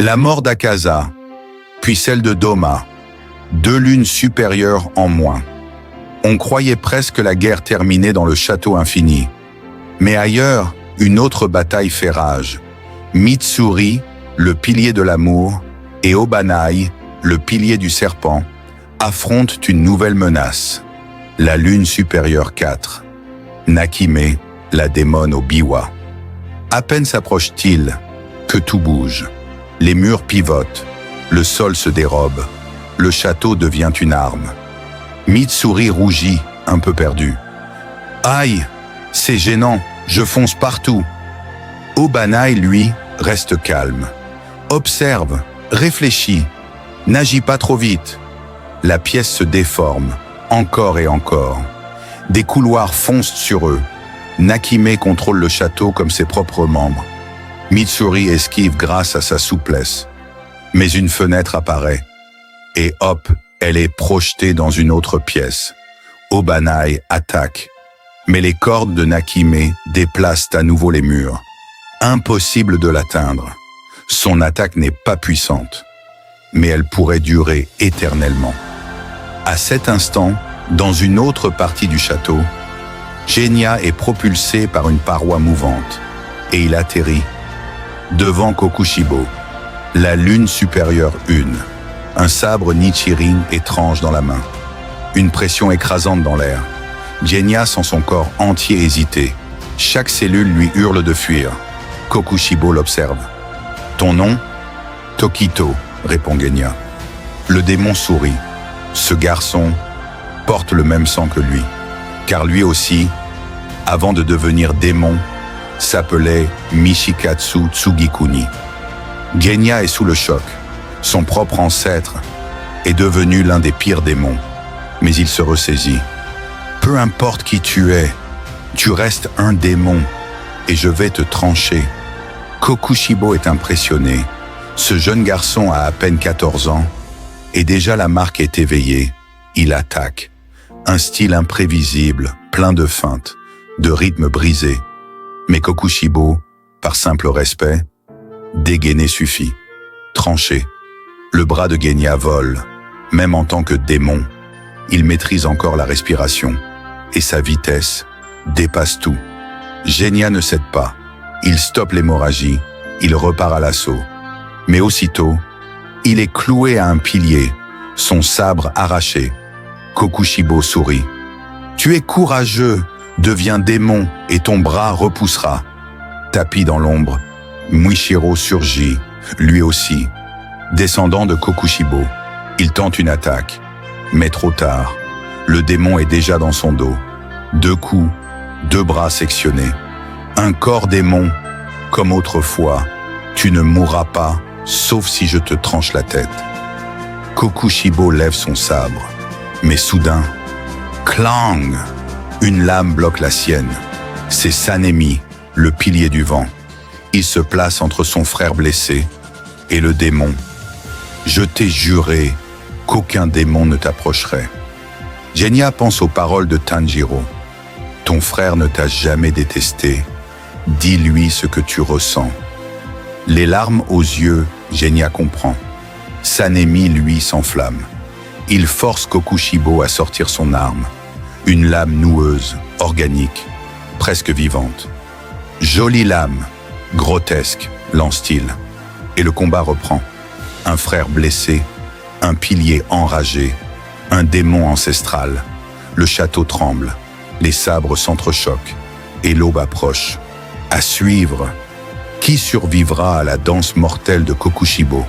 La mort d'Akaza, puis celle de Doma, 2 lunes supérieures en moins. On croyait presque la guerre terminée dans le château infini. Mais ailleurs, une autre bataille fait rage. Mitsuri, le pilier de l'amour, et Obanai, le pilier du serpent, affrontent une nouvelle menace. La lune supérieure 4. Nakime, la démone au biwa. À peine s'approche-t-il que tout bouge. Les murs pivotent, le sol se dérobe, le château devient une arme. Mitsuri rougit, un peu perdu. Aïe, c'est gênant, je fonce partout. Obanai, lui, reste calme. Observe, réfléchit, n'agit pas trop vite. La pièce se déforme, encore et encore. Des couloirs foncent sur eux. Nakime contrôle le château comme ses propres membres. Mitsuri esquive grâce à sa souplesse. Mais une fenêtre apparaît. Et hop, elle est projetée dans une autre pièce. Obanai attaque. Mais les cordes de Nakime déplacent à nouveau les murs. Impossible de l'atteindre. Son attaque n'est pas puissante. Mais elle pourrait durer éternellement. À cet instant, dans une autre partie du château, Genya est propulsé par une paroi mouvante. Et il atterrit devant Kokushibo, la lune supérieure 1, un sabre Nichirin étrange dans la main. Une pression écrasante dans l'air. Genya sent son corps entier hésiter. Chaque cellule lui hurle de fuir. Kokushibo l'observe. « Ton nom ?»« Tokito », répond Genya. Le démon sourit. Ce garçon porte le même sang que lui, car lui aussi, avant de devenir démon, s'appelait Mishikatsu Tsugikuni. Genya est sous le choc. Son propre ancêtre est devenu l'un des pires démons. Mais il se ressaisit. Peu importe qui tu es, tu restes un démon et je vais te trancher. Kokushibo est impressionné. Ce jeune garçon a à peine 14 ans et déjà la marque est éveillée. Il attaque. Un style imprévisible, plein de feintes, de rythmes brisés. Mais Kokushibo, par simple respect, dégainer suffit. Trancher. Le bras de Genya vole, même en tant que démon. Il maîtrise encore la respiration, et sa vitesse dépasse tout. Genya ne cède pas. Il stoppe l'hémorragie, il repart à l'assaut. Mais aussitôt, il est cloué à un pilier, son sabre arraché. Kokushibo sourit. « Tu es courageux, deviens démon et ton bras repoussera. » Tapi dans l'ombre, Muishiro surgit, lui aussi. Descendant de Kokushibo, il tente une attaque. Mais trop tard, le démon est déjà dans son dos. 2 coups, 2 bras sectionnés. Un corps démon, comme autrefois, tu ne mourras pas, sauf si je te tranche la tête. Kokushibo lève son sabre, mais soudain, clang! Une lame bloque la sienne. C'est Sanemi, le pilier du vent. Il se place entre son frère blessé et le démon. Je t'ai juré qu'aucun démon ne t'approcherait. Genya pense aux paroles de Tanjiro. Ton frère ne t'a jamais détesté. Dis-lui ce que tu ressens. Les larmes aux yeux, Genya comprend. Sanemi, lui, s'enflamme. Il force Kokushibo à sortir son arme. Une lame noueuse, organique, presque vivante. Jolie lame, grotesque, lance-t-il. Et le combat reprend. Un frère blessé, un pilier enragé, un démon ancestral. Le château tremble, les sabres s'entrechoquent, et l'aube approche. À suivre, qui survivra à la danse mortelle de Kokushibo ?